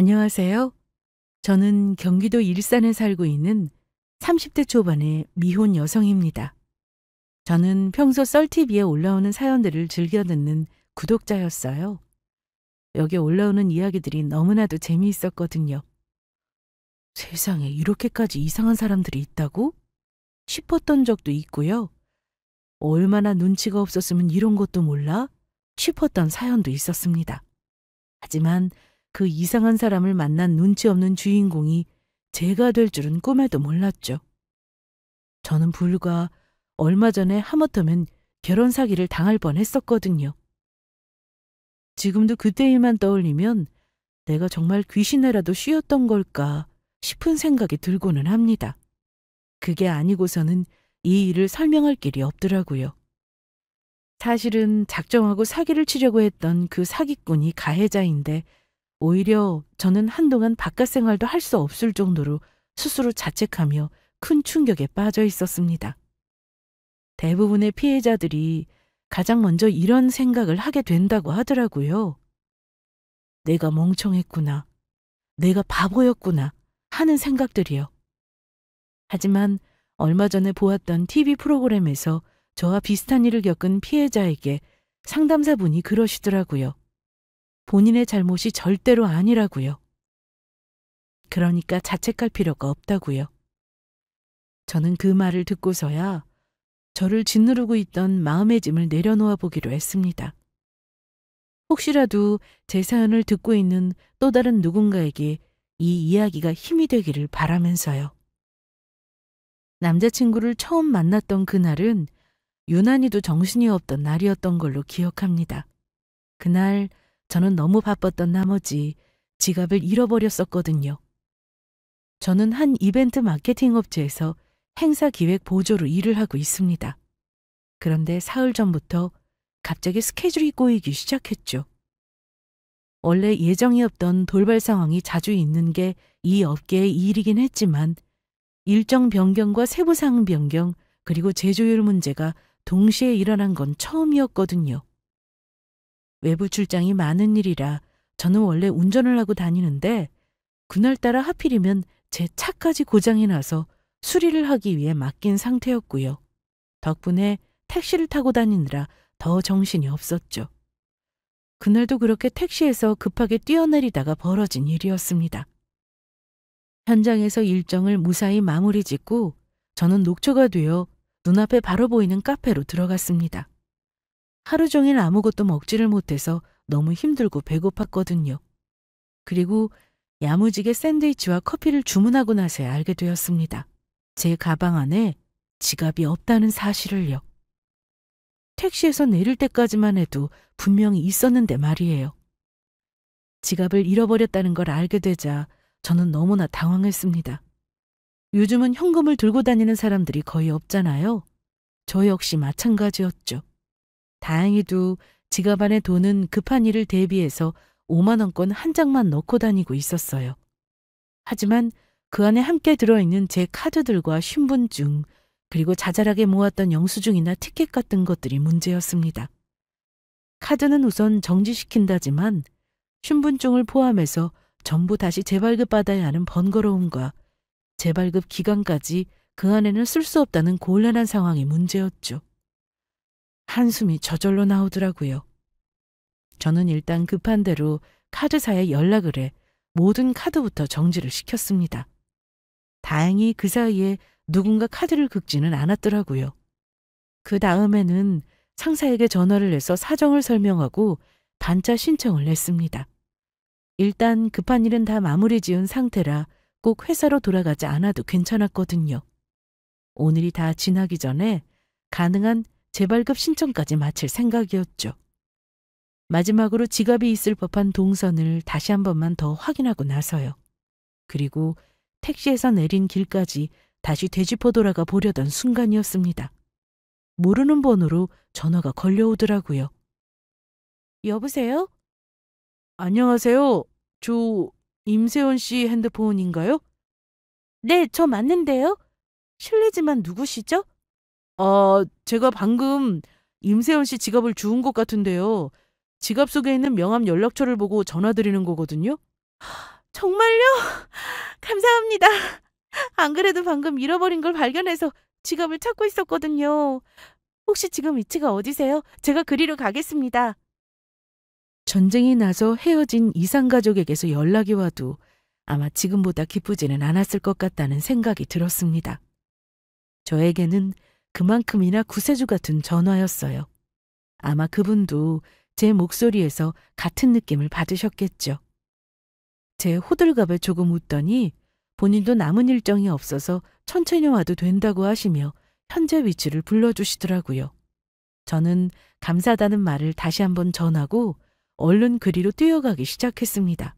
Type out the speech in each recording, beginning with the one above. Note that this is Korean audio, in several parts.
안녕하세요. 저는 경기도 일산에 살고 있는 30대 초반의 미혼 여성입니다. 저는 평소 썰TV에 올라오는 사연들을 즐겨 듣는 구독자였어요. 여기에 올라오는 이야기들이 너무나도 재미있었거든요. 세상에 이렇게까지 이상한 사람들이 있다고? 싶었던 적도 있고요. 얼마나 눈치가 없었으면 이런 것도 몰라? 싶었던 사연도 있었습니다. 하지만 그 이상한 사람을 만난 눈치 없는 주인공이 제가 될 줄은 꿈에도 몰랐죠. 저는 불과 얼마 전에 하마터면 결혼 사기를 당할 뻔했었거든요. 지금도 그때 일만 떠올리면 내가 정말 귀신이라도 씌었던 걸까 싶은 생각이 들고는 합니다. 그게 아니고서는 이 일을 설명할 길이 없더라고요. 사실은 작정하고 사기를 치려고 했던 그 사기꾼이 가해자인데 오히려 저는 한동안 바깥 생활도 할 수 없을 정도로 스스로 자책하며 큰 충격에 빠져 있었습니다. 대부분의 피해자들이 가장 먼저 이런 생각을 하게 된다고 하더라고요. 내가 멍청했구나. 내가 바보였구나 하는 생각들이요. 하지만 얼마 전에 보았던 TV 프로그램에서 저와 비슷한 일을 겪은 피해자에게 상담사분이 그러시더라고요. 본인의 잘못이 절대로 아니라고요. 그러니까 자책할 필요가 없다고요. 저는 그 말을 듣고서야 저를 짓누르고 있던 마음의 짐을 내려놓아 보기로 했습니다. 혹시라도 제 사연을 듣고 있는 또 다른 누군가에게 이 이야기가 힘이 되기를 바라면서요. 남자친구를 처음 만났던 그날은 유난히도 정신이 없던 날이었던 걸로 기억합니다. 그날 저는 너무 바빴던 나머지 지갑을 잃어버렸었거든요. 저는 한 이벤트 마케팅 업체에서 행사 기획 보조로 일을 하고 있습니다. 그런데 사흘 전부터 갑자기 스케줄이 꼬이기 시작했죠. 원래 예정이 없던 돌발 상황이 자주 있는 게 이 업계의 일이긴 했지만 일정 변경과 세부사항 변경 그리고 제조율 문제가 동시에 일어난 건 처음이었거든요. 외부 출장이 많은 일이라 저는 원래 운전을 하고 다니는데 그날따라 하필이면 제 차까지 고장이 나서 수리를 하기 위해 맡긴 상태였고요. 덕분에 택시를 타고 다니느라 더 정신이 없었죠. 그날도 그렇게 택시에서 급하게 뛰어내리다가 벌어진 일이었습니다. 현장에서 일정을 무사히 마무리 짓고 저는 녹초가 되어 눈앞에 바로 보이는 카페로 들어갔습니다. 하루 종일 아무것도 먹지를 못해서 너무 힘들고 배고팠거든요. 그리고 야무지게 샌드위치와 커피를 주문하고 나서야 알게 되었습니다. 제 가방 안에 지갑이 없다는 사실을요. 택시에서 내릴 때까지만 해도 분명히 있었는데 말이에요. 지갑을 잃어버렸다는 걸 알게 되자 저는 너무나 당황했습니다. 요즘은 현금을 들고 다니는 사람들이 거의 없잖아요. 저 역시 마찬가지였죠. 다행히도 지갑 안에 돈은 급한 일을 대비해서 5만 원권 한 장만 넣고 다니고 있었어요. 하지만 그 안에 함께 들어있는 제 카드들과 신분증 그리고 자잘하게 모았던 영수증이나 티켓 같은 것들이 문제였습니다. 카드는 우선 정지시킨다지만 신분증을 포함해서 전부 다시 재발급받아야 하는 번거로움과 재발급 기간까지 그 안에는 쓸 수 없다는 곤란한 상황이 문제였죠. 한숨이 저절로 나오더라고요. 저는 일단 급한 대로 카드사에 연락을 해 모든 카드부터 정지를 시켰습니다. 다행히 그 사이에 누군가 카드를 긁지는 않았더라고요. 그 다음에는 상사에게 전화를 해서 사정을 설명하고 반차 신청을 냈습니다. 일단 급한 일은 다 마무리 지은 상태라 꼭 회사로 돌아가지 않아도 괜찮았거든요. 오늘이 다 지나기 전에 가능한 재발급 신청까지 마칠 생각이었죠. 마지막으로 지갑이 있을 법한 동선을 다시 한 번만 더 확인하고 나서요. 그리고 택시에서 내린 길까지 다시 되짚어 돌아가 보려던 순간이었습니다. 모르는 번호로 전화가 걸려오더라고요. 여보세요? 안녕하세요. 저 임세원 씨 핸드폰인가요? 네, 저 맞는데요. 실례지만 누구시죠? 제가 방금 임세원 씨 지갑을 주운 것 같은데요. 지갑 속에 있는 명함 연락처를 보고 전화드리는 거거든요. 정말요? 감사합니다. 안 그래도 방금 잃어버린 걸 발견해서 지갑을 찾고 있었거든요. 혹시 지금 위치가 어디세요? 제가 그리로 가겠습니다. 전쟁이 나서 헤어진 이산가족에게서 연락이 와도 아마 지금보다 기쁘지는 않았을 것 같다는 생각이 들었습니다. 저에게는 그만큼이나 구세주 같은 전화였어요. 아마 그분도 제 목소리에서 같은 느낌을 받으셨겠죠. 제 호들갑에 조금 웃더니 본인도 남은 일정이 없어서 천천히 와도 된다고 하시며 현재 위치를 불러주시더라고요. 저는 감사하다는 말을 다시 한번 전하고 얼른 그리로 뛰어가기 시작했습니다.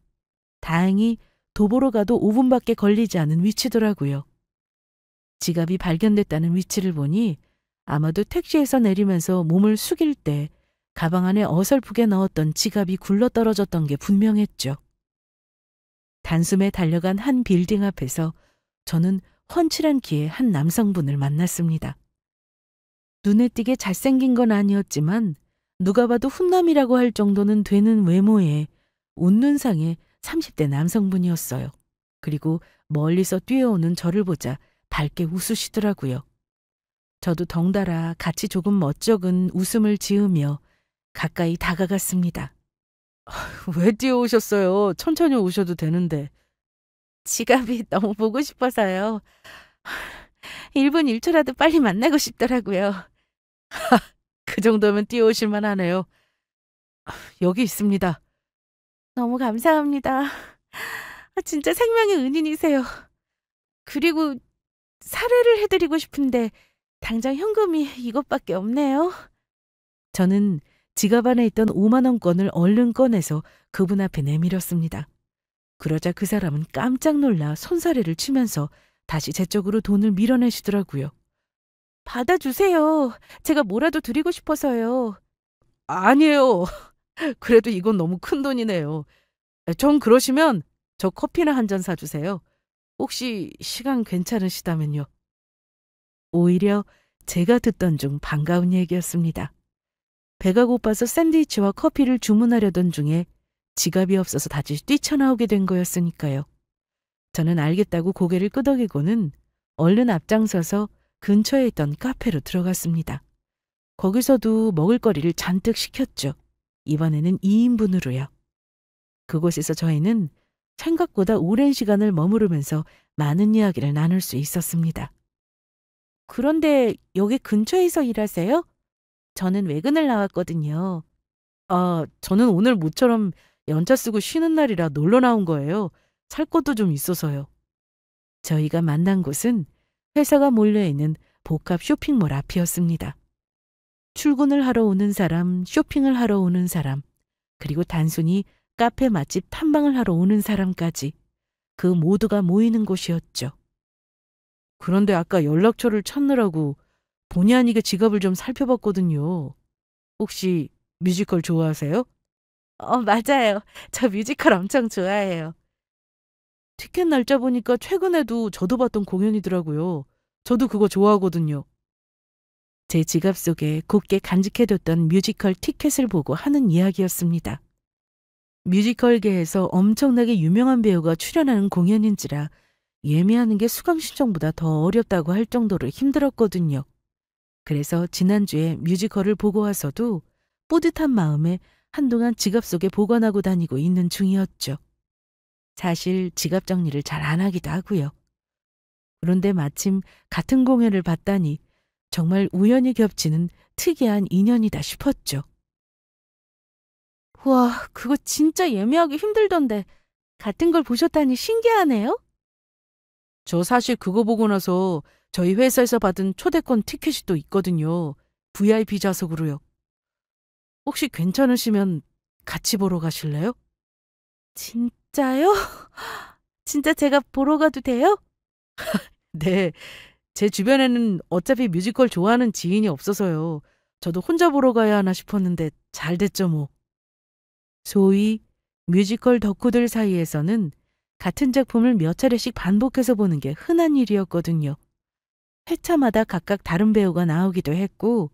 다행히 도보로 가도 5분밖에 걸리지 않은 위치더라고요. 지갑이 발견됐다는 위치를 보니 아마도 택시에서 내리면서 몸을 숙일 때 가방 안에 어설프게 넣었던 지갑이 굴러떨어졌던 게 분명했죠. 단숨에 달려간 한 빌딩 앞에서 저는 훤칠한 키의 한 남성분을 만났습니다. 눈에 띄게 잘생긴 건 아니었지만 누가 봐도 훈남이라고 할 정도는 되는 외모에 웃는 상의 30대 남성분이었어요. 그리고 멀리서 뛰어오는 저를 보자 밝게 웃으시더라고요. 저도 덩달아 같이 조금 멋쩍은 웃음을 지으며 가까이 다가갔습니다. 왜 뛰어오셨어요? 천천히 오셔도 되는데. 지갑이 너무 보고 싶어서요. 1분 1초라도 빨리 만나고 싶더라고요. 그 정도면 뛰어오실 만하네요. 여기 있습니다. 너무 감사합니다. 진짜 생명의 은인이세요. 그리고 사례를 해드리고 싶은데 당장 현금이 이것밖에 없네요. 저는 지갑 안에 있던 5만 원권을 얼른 꺼내서 그분 앞에 내밀었습니다. 그러자 그 사람은 깜짝 놀라 손사래를 치면서 다시 제 쪽으로 돈을 밀어내시더라고요. 받아주세요. 제가 뭐라도 드리고 싶어서요. 아니에요. 그래도 이건 너무 큰 돈이네요. 전 그러시면 저 커피나 한 잔 사주세요. 혹시 시간 괜찮으시다면요. 오히려 제가 듣던 중 반가운 얘기였습니다. 배가 고파서 샌드위치와 커피를 주문하려던 중에 지갑이 없어서 다시 뛰쳐나오게 된 거였으니까요. 저는 알겠다고 고개를 끄덕이고는 얼른 앞장서서 근처에 있던 카페로 들어갔습니다. 거기서도 먹을거리를 잔뜩 시켰죠. 이번에는 2인분으로요. 그곳에서 저희는 생각보다 오랜 시간을 머무르면서 많은 이야기를 나눌 수 있었습니다. 그런데 여기 근처에서 일하세요? 저는 외근을 나왔거든요. 저는 오늘 모처럼 연차 쓰고 쉬는 날이라 놀러 나온 거예요. 살 것도 좀 있어서요. 저희가 만난 곳은 회사가 몰려있는 복합 쇼핑몰 앞이었습니다. 출근을 하러 오는 사람, 쇼핑을 하러 오는 사람, 그리고 단순히 카페 맛집 탐방을 하러 오는 사람까지 그 모두가 모이는 곳이었죠. 그런데 아까 연락처를 찾느라고 본의 아니게 지갑을 좀 살펴봤거든요. 혹시 뮤지컬 좋아하세요? 맞아요. 저 뮤지컬 엄청 좋아해요. 티켓 날짜 보니까 최근에도 저도 봤던 공연이더라고요. 저도 그거 좋아하거든요. 제 지갑 속에 곱게 간직해뒀던 뮤지컬 티켓을 보고 하는 이야기였습니다. 뮤지컬계에서 엄청나게 유명한 배우가 출연하는 공연인지라 예매하는 게 수강 신청보다 더 어렵다고 할 정도로 힘들었거든요. 그래서 지난주에 뮤지컬을 보고 와서도 뿌듯한 마음에 한동안 지갑 속에 보관하고 다니고 있는 중이었죠. 사실 지갑 정리를 잘 안 하기도 하고요. 그런데 마침 같은 공연을 봤다니 정말 우연히 겹치는 특이한 인연이다 싶었죠. 와, 그거 진짜 예매하기 힘들던데 같은 걸 보셨다니 신기하네요. 저 사실 그거 보고 나서 저희 회사에서 받은 초대권 티켓이 또 있거든요. VIP 좌석으로요. 혹시 괜찮으시면 같이 보러 가실래요? 진짜요? 진짜 제가 보러 가도 돼요? 네. 제 주변에는 어차피 뮤지컬 좋아하는 지인이 없어서요. 저도 혼자 보러 가야 하나 싶었는데 잘 됐죠 뭐. 소위 뮤지컬 덕후들 사이에서는 같은 작품을 몇 차례씩 반복해서 보는 게 흔한 일이었거든요. 회차마다 각각 다른 배우가 나오기도 했고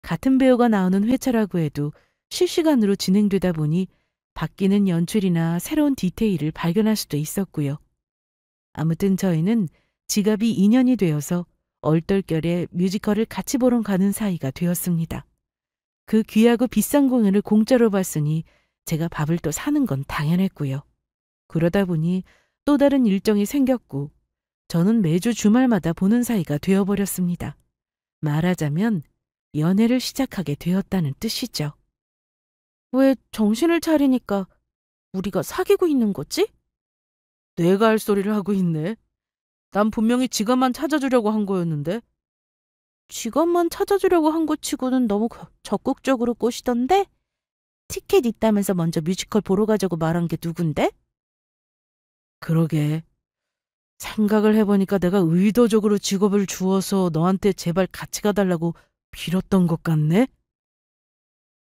같은 배우가 나오는 회차라고 해도 실시간으로 진행되다 보니 바뀌는 연출이나 새로운 디테일을 발견할 수도 있었고요. 아무튼 저희는 지갑이 인연이 되어서 얼떨결에 뮤지컬을 같이 보러 가는 사이가 되었습니다. 그 귀하고 비싼 공연을 공짜로 봤으니 제가 밥을 또 사는 건 당연했고요. 그러다 보니 또 다른 일정이 생겼고 저는 매주 주말마다 보는 사이가 되어버렸습니다. 말하자면 연애를 시작하게 되었다는 뜻이죠. 왜 정신을 차리니까 우리가 사귀고 있는 거지? 내가 할 소리를 하고 있네. 난 분명히 지갑만 찾아주려고 한 거였는데. 지갑만 찾아주려고 한 거 치고는 너무 적극적으로 꼬시던데? 티켓 있다면서 먼저 뮤지컬 보러 가자고 말한 게 누군데? 그러게. 생각을 해보니까 내가 의도적으로 직업을 주어서 너한테 제발 같이 가달라고 빌었던 것 같네?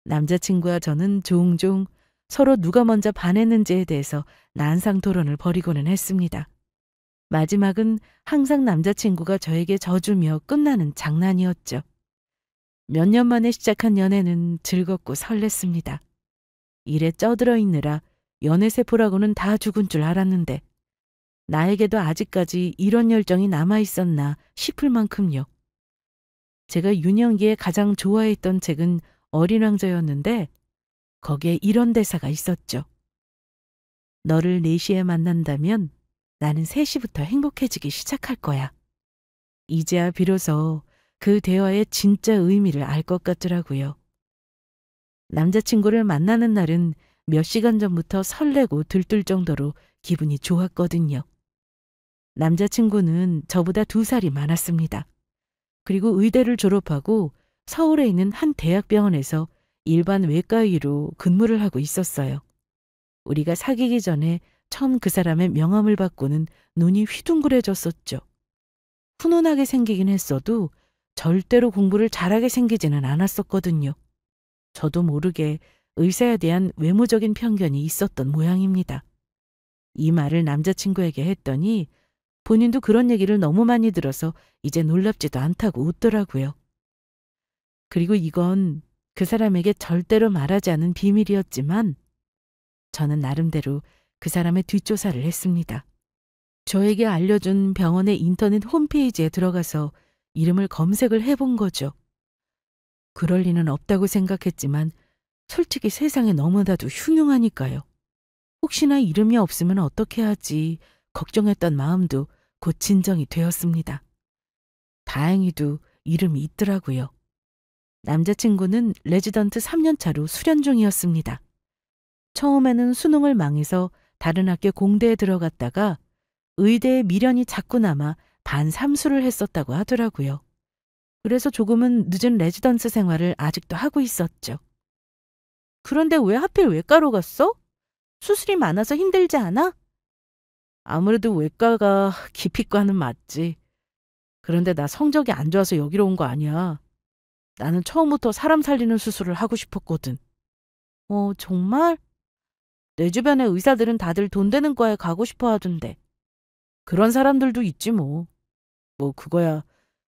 남자친구와 저는 종종 서로 누가 먼저 반했는지에 대해서 난상 토론을 벌이고는 했습니다. 마지막은 항상 남자친구가 저에게 져주며 끝나는 장난이었죠. 몇 년 만에 시작한 연애는 즐겁고 설렜습니다. 일에 쩌들어 있느라 연애세포라고는 다 죽은 줄 알았는데 나에게도 아직까지 이런 열정이 남아있었나 싶을 만큼요. 제가 유년기에 가장 좋아했던 책은 어린 왕자였는데 거기에 이런 대사가 있었죠. 너를 4시에 만난다면 나는 3시부터 행복해지기 시작할 거야. 이제야 비로소 그 대화의 진짜 의미를 알 것 같더라고요. 남자친구를 만나는 날은 몇 시간 전부터 설레고 들뜰 정도로 기분이 좋았거든요. 남자친구는 저보다 2살이 많았습니다. 그리고 의대를 졸업하고 서울에 있는 한 대학병원에서 일반 외과의로 근무를 하고 있었어요. 우리가 사귀기 전에 처음 그 사람의 명함을 받고는 눈이 휘둥그레졌었죠. 훈훈하게 생기긴 했어도 절대로 공부를 잘하게 생기지는 않았었거든요. 저도 모르게 의사에 대한 외모적인 편견이 있었던 모양입니다. 이 말을 남자친구에게 했더니 본인도 그런 얘기를 너무 많이 들어서 이제 놀랍지도 않다고 웃더라고요. 그리고 이건 그 사람에게 절대로 말하지 않은 비밀이었지만 저는 나름대로 그 사람의 뒷조사를 했습니다. 저에게 알려준 병원의 인터넷 홈페이지에 들어가서 이름을 검색을 해본 거죠. 그럴 리는 없다고 생각했지만 솔직히 세상에 너무나도 흉흉하니까요. 혹시나 이름이 없으면 어떻게 하지 걱정했던 마음도 곧 진정이 되었습니다. 다행히도 이름이 있더라고요. 남자친구는 레지던트 3년차로 수련 중이었습니다. 처음에는 수능을 망해서 다른 학교 공대에 들어갔다가 의대에 미련이 자꾸 남아 반삼수를 했었다고 하더라고요. 그래서 조금은 늦은 레지던스 생활을 아직도 하고 있었죠. 그런데 왜 하필 외과로 갔어? 수술이 많아서 힘들지 않아? 아무래도 외과가 기피과는 맞지. 그런데 나 성적이 안 좋아서 여기로 온 거 아니야. 나는 처음부터 사람 살리는 수술을 하고 싶었거든. 정말? 내 주변의 의사들은 다들 돈 되는 과에 가고 싶어 하던데. 그런 사람들도 있지 뭐. 그거야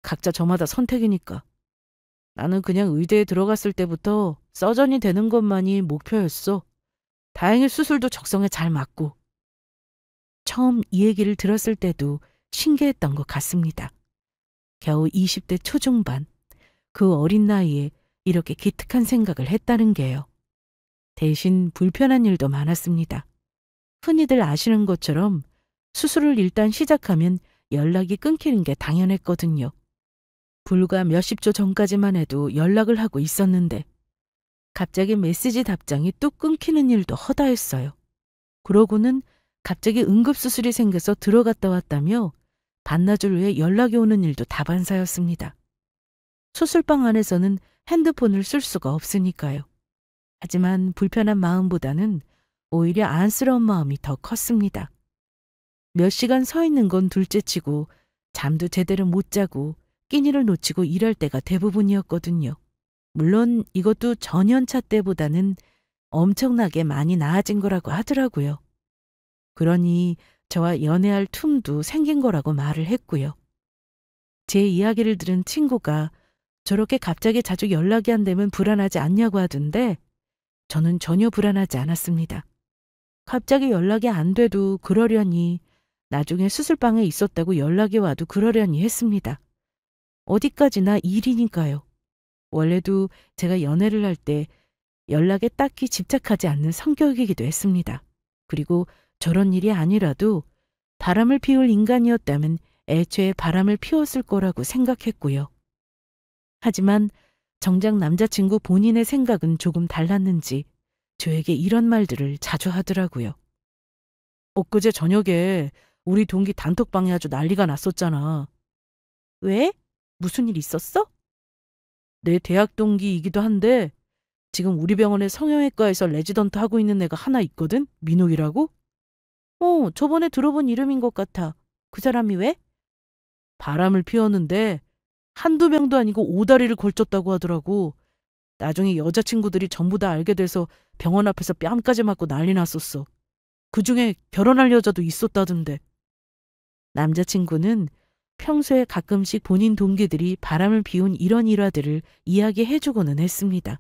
각자 저마다 선택이니까. 나는 그냥 의대에 들어갔을 때부터 서전이 되는 것만이 목표였어. 다행히 수술도 적성에 잘 맞고. 처음 이 얘기를 들었을 때도 신기했던 것 같습니다. 겨우 20대 초중반, 그 어린 나이에 이렇게 기특한 생각을 했다는 게요. 대신 불편한 일도 많았습니다. 흔히들 아시는 것처럼 수술을 일단 시작하면 연락이 끊기는 게 당연했거든요. 불과 몇십 초 전까지만 해도 연락을 하고 있었는데 갑자기 메시지 답장이 뚝 끊기는 일도 허다했어요. 그러고는 갑자기 응급수술이 생겨서 들어갔다 왔다며 반나절 후에 연락이 오는 일도 다반사였습니다. 수술방 안에서는 핸드폰을 쓸 수가 없으니까요. 하지만 불편한 마음보다는 오히려 안쓰러운 마음이 더 컸습니다. 몇 시간 서 있는 건 둘째치고 잠도 제대로 못 자고 끼니를 놓치고 일할 때가 대부분이었거든요. 물론 이것도 전연차 때보다는 엄청나게 많이 나아진 거라고 하더라고요. 그러니 저와 연애할 틈도 생긴 거라고 말을 했고요. 제 이야기를 들은 친구가 저렇게 갑자기 자주 연락이 안 되면 불안하지 않냐고 하던데 저는 전혀 불안하지 않았습니다. 갑자기 연락이 안 돼도 그러려니, 나중에 수술방에 있었다고 연락이 와도 그러려니 했습니다. 어디까지나 일이니까요. 원래도 제가 연애를 할 때 연락에 딱히 집착하지 않는 성격이기도 했습니다. 그리고 저런 일이 아니라도 바람을 피울 인간이었다면 애초에 바람을 피웠을 거라고 생각했고요. 하지만 정작 남자친구 본인의 생각은 조금 달랐는지 저에게 이런 말들을 자주 하더라고요. 엊그제 저녁에 우리 동기 단톡방에 아주 난리가 났었잖아. 왜? 무슨 일 있었어? 내 대학 동기이기도 한데 지금 우리 병원에 성형외과에서 레지던트 하고 있는 애가 하나 있거든? 민욱이라고? 저번에 들어본 이름인 것 같아. 그 사람이 왜? 바람을 피웠는데 한두 명도 아니고 오다리를 걸쳤다고 하더라고. 나중에 여자친구들이 전부 다 알게 돼서 병원 앞에서 뺨까지 맞고 난리 났었어. 그중에 결혼할 여자도 있었다던데. 남자친구는 평소에 가끔씩 본인 동기들이 바람을 피운 이런 일화들을 이야기해주고는 했습니다.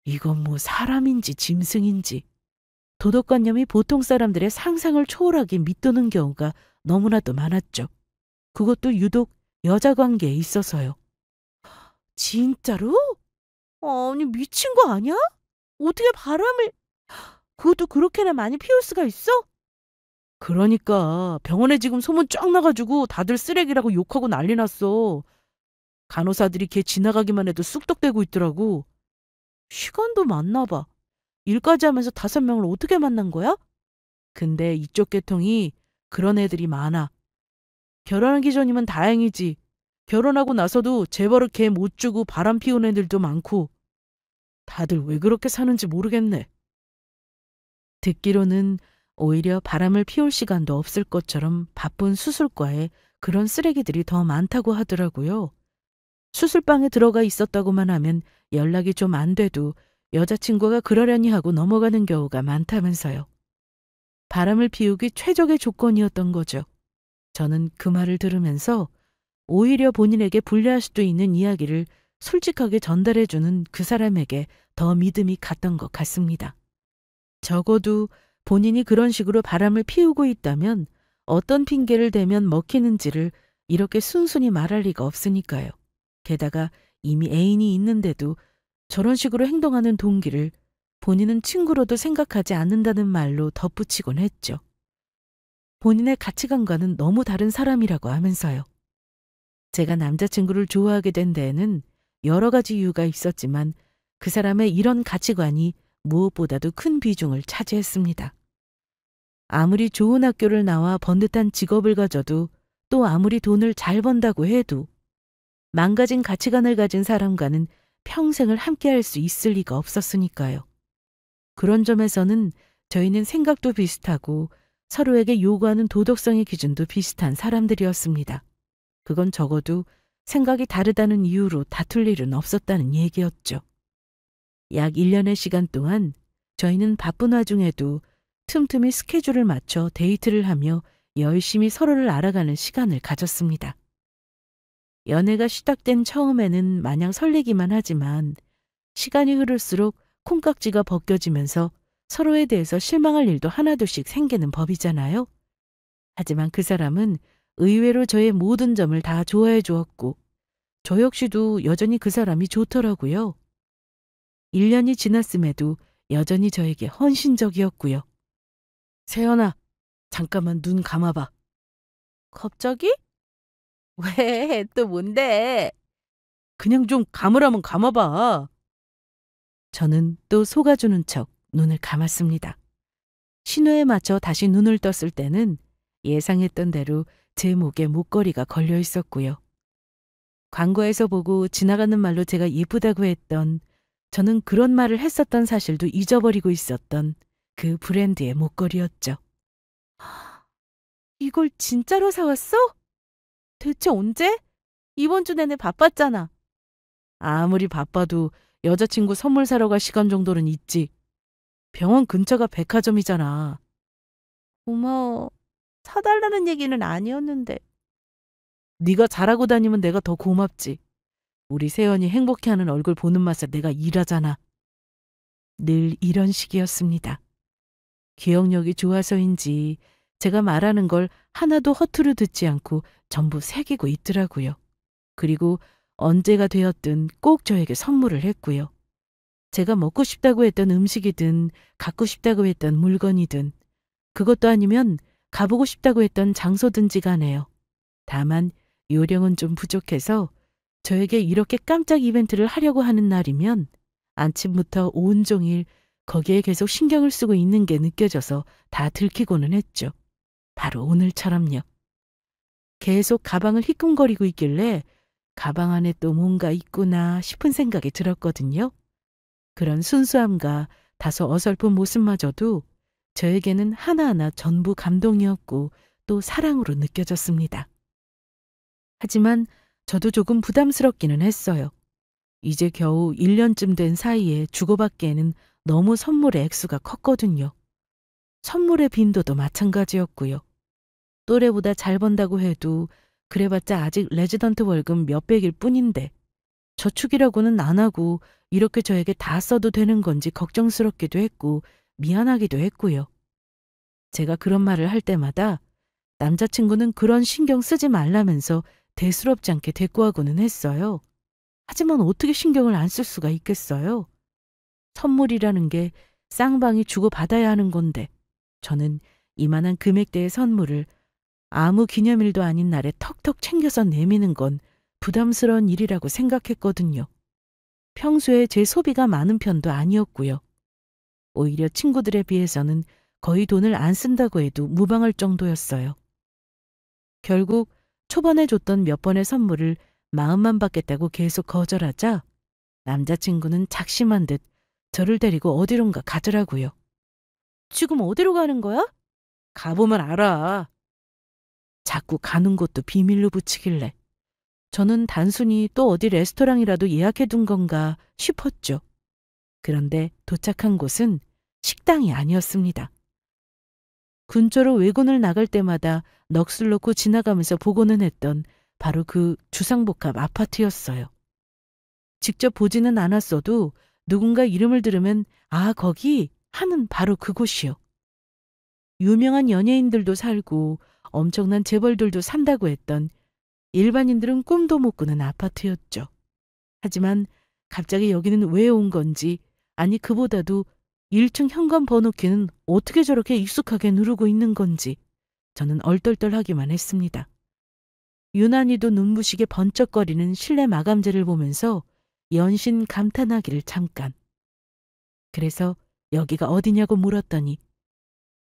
이건 뭐 사람인지 짐승인지. 도덕관념이 보통 사람들의 상상을 초월하게 밑도는 경우가 너무나도 많았죠. 그것도 유독 여자 관계에 있어서요. 진짜로? 아니 미친 거 아니야? 어떻게 바람을... 그것도 그렇게나 많이 피울 수가 있어? 그러니까 병원에 지금 소문 쫙 나가지고 다들 쓰레기라고 욕하고 난리 났어. 간호사들이 걔 지나가기만 해도 쑥덕대고 있더라고. 시간도 많나 봐. 일까지 하면서 5명을 어떻게 만난 거야? 근데 이쪽 계통이 그런 애들이 많아. 결혼하기 전이면 다행이지. 결혼하고 나서도 재벌을 걔 못 주고 바람 피우는 애들도 많고. 다들 왜 그렇게 사는지 모르겠네. 듣기로는 오히려 바람을 피울 시간도 없을 것처럼 바쁜 수술과에 그런 쓰레기들이 더 많다고 하더라고요. 수술방에 들어가 있었다고만 하면 연락이 좀 안 돼도 여자친구가 그러려니 하고 넘어가는 경우가 많다면서요. 바람을 피우기 최적의 조건이었던 거죠. 저는 그 말을 들으면서 오히려 본인에게 불리할 수도 있는 이야기를 솔직하게 전달해주는 그 사람에게 더 믿음이 갔던 것 같습니다. 적어도 본인이 그런 식으로 바람을 피우고 있다면 어떤 핑계를 대면 먹히는지를 이렇게 순순히 말할 리가 없으니까요. 게다가 이미 애인이 있는데도 저런 식으로 행동하는 동기를 본인은 친구로도 생각하지 않는다는 말로 덧붙이곤 했죠. 본인의 가치관과는 너무 다른 사람이라고 하면서요. 제가 남자친구를 좋아하게 된 데에는 여러 가지 이유가 있었지만 그 사람의 이런 가치관이 무엇보다도 큰 비중을 차지했습니다. 아무리 좋은 학교를 나와 번듯한 직업을 가져도 또 아무리 돈을 잘 번다고 해도 망가진 가치관을 가진 사람과는 평생을 함께할 수 있을 리가 없었으니까요. 그런 점에서는 저희는 생각도 비슷하고 서로에게 요구하는 도덕성의 기준도 비슷한 사람들이었습니다. 그건 적어도 생각이 다르다는 이유로 다툴 일은 없었다는 얘기였죠. 약 1년의 시간 동안 저희는 바쁜 와중에도 틈틈이 스케줄을 맞춰 데이트를 하며 열심히 서로를 알아가는 시간을 가졌습니다. 연애가 시작된 처음에는 마냥 설레기만 하지만 시간이 흐를수록 콩깍지가 벗겨지면서 서로에 대해서 실망할 일도 하나둘씩 생기는 법이잖아요. 하지만 그 사람은 의외로 저의 모든 점을 다 좋아해 주었고 저 역시도 여전히 그 사람이 좋더라고요. 1년이 지났음에도 여전히 저에게 헌신적이었고요. 세연아, 잠깐만 눈 감아봐. 갑자기? 왜? 또 뭔데? 그냥 좀 감으라면 감아봐. 저는 또 속아주는 척 눈을 감았습니다. 신호에 맞춰 다시 눈을 떴을 때는 예상했던 대로 제 목에 목걸이가 걸려 있었고요. 광고에서 보고 지나가는 말로 제가 예쁘다고 했던, 저는 그런 말을 했었던 사실도 잊어버리고 있었던 그 브랜드의 목걸이였죠. 이걸 진짜로 사왔어? 대체 언제? 이번 주 내내 바빴잖아. 아무리 바빠도 여자친구 선물 사러 갈 시간 정도는 있지. 병원 근처가 백화점이잖아. 고마워. 사달라는 얘기는 아니었는데. 네가 잘하고 다니면 내가 더 고맙지. 우리 세연이 행복해하는 얼굴 보는 맛에 내가 일하잖아. 늘 이런 식이었습니다. 기억력이 좋아서인지 제가 말하는 걸 하나도 허투루 듣지 않고 전부 새기고 있더라고요. 그리고 언제가 되었든 꼭 저에게 선물을 했고요. 제가 먹고 싶다고 했던 음식이든 갖고 싶다고 했던 물건이든 그것도 아니면 가보고 싶다고 했던 장소든지 간에요. 다만 요령은 좀 부족해서 저에게 이렇게 깜짝 이벤트를 하려고 하는 날이면 아침부터 온종일 거기에 계속 신경을 쓰고 있는 게 느껴져서 다 들키고는 했죠. 바로 오늘처럼요. 계속 가방을 휘끈거리고 있길래 가방 안에 또 뭔가 있구나 싶은 생각이 들었거든요. 그런 순수함과 다소 어설픈 모습마저도 저에게는 하나하나 전부 감동이었고 또 사랑으로 느껴졌습니다. 하지만 저도 조금 부담스럽기는 했어요. 이제 겨우 1년쯤 된 사이에 주고받기에는 너무 선물의 액수가 컸거든요. 선물의 빈도도 마찬가지였고요. 또래보다 잘 번다고 해도 그래봤자 아직 레지던트 월급 몇백일 뿐인데 저축이라고는 안 하고 이렇게 저에게 다 써도 되는 건지 걱정스럽기도 했고 미안하기도 했고요. 제가 그런 말을 할 때마다 남자친구는 그런 신경 쓰지 말라면서 대수롭지 않게 대꾸하고는 했어요. 하지만 어떻게 신경을 안 쓸 수가 있겠어요? 선물이라는 게 쌍방이 주고받아야 하는 건데 저는 이만한 금액대의 선물을 아무 기념일도 아닌 날에 턱턱 챙겨서 내미는 건 부담스러운 일이라고 생각했거든요. 평소에 제 소비가 많은 편도 아니었고요. 오히려 친구들에 비해서는 거의 돈을 안 쓴다고 해도 무방할 정도였어요. 결국 초반에 줬던 몇 번의 선물을 마음만 받겠다고 계속 거절하자 남자친구는 작심한 듯 저를 데리고 어디론가 가더라고요. 지금 어디로 가는 거야? 가보면 알아. 자꾸 가는 곳도 비밀로 붙이길래 저는 단순히 또 어디 레스토랑이라도 예약해둔 건가 싶었죠. 그런데 도착한 곳은 식당이 아니었습니다. 근처로 외근을 나갈 때마다 넋을 놓고 지나가면서 보고는 했던 바로 그 주상복합 아파트였어요. 직접 보지는 않았어도 누군가 이름을 들으면 아 거기 하는 바로 그곳이요. 유명한 연예인들도 살고 엄청난 재벌들도 산다고 했던 일반인들은 꿈도 못 꾸는 아파트였죠. 하지만 갑자기 여기는 왜 온 건지 아니 그보다도 1층 현관 번호키는 어떻게 저렇게 익숙하게 누르고 있는 건지 저는 얼떨떨하기만 했습니다. 유난히도 눈부시게 번쩍거리는 실내 마감재를 보면서 연신 감탄하기를 잠깐. 그래서 여기가 어디냐고 물었더니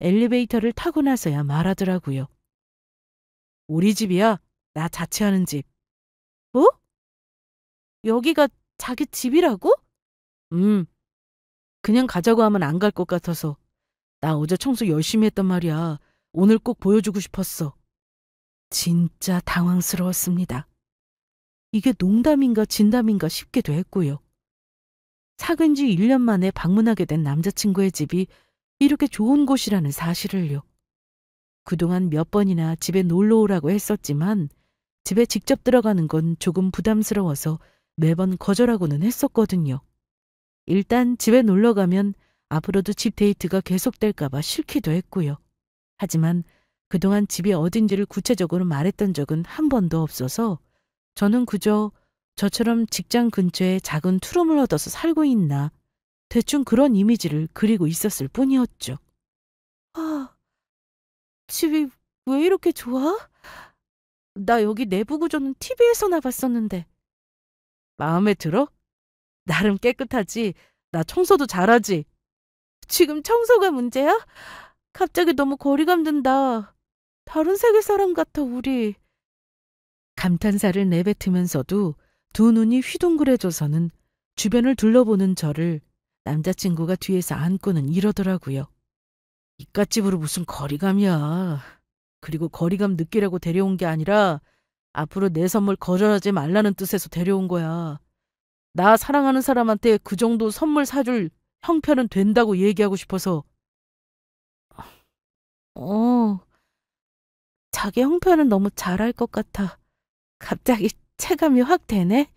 엘리베이터를 타고 나서야 말하더라고요. 우리 집이야. 나 자취하는 집. 뭐? 여기가 자기 집이라고? 그냥 가자고 하면 안 갈 것 같아서. 나 어제 청소 열심히 했단 말이야. 오늘 꼭 보여주고 싶었어. 진짜 당황스러웠습니다. 이게 농담인가 진담인가 싶기도 했고요. 사귄 지 1년 만에 방문하게 된 남자친구의 집이 이렇게 좋은 곳이라는 사실을요. 그동안 몇 번이나 집에 놀러 오라고 했었지만 집에 직접 들어가는 건 조금 부담스러워서 매번 거절하고는 했었거든요. 일단 집에 놀러 가면 앞으로도 집 데이트가 계속될까 봐 싫기도 했고요. 하지만 그동안 집이 어딘지를 구체적으로 말했던 적은 한 번도 없어서 저는 그저 저처럼 직장 근처에 작은 투룸을 얻어서 살고 있나 대충 그런 이미지를 그리고 있었을 뿐이었죠. 아, 집이 왜 이렇게 좋아? 나 여기 내부 구조는 TV에서나 봤었는데. 마음에 들어? 나름 깨끗하지. 나 청소도 잘하지. 지금 청소가 문제야? 갑자기 너무 거리감 든다. 다른 세계 사람 같아, 우리. 감탄사를 내뱉으면서도 두 눈이 휘둥그레져서는 주변을 둘러보는 저를 남자친구가 뒤에서 안고는 이러더라고요. 이깟집으로 무슨 거리감이야. 그리고 거리감 느끼라고 데려온 게 아니라 앞으로 내 선물 거절하지 말라는 뜻에서 데려온 거야. 나 사랑하는 사람한테 그 정도 선물 사줄 형편은 된다고 얘기하고 싶어서. 자기 형편은 너무 잘할 것 같아. 갑자기 체감이 확 되네.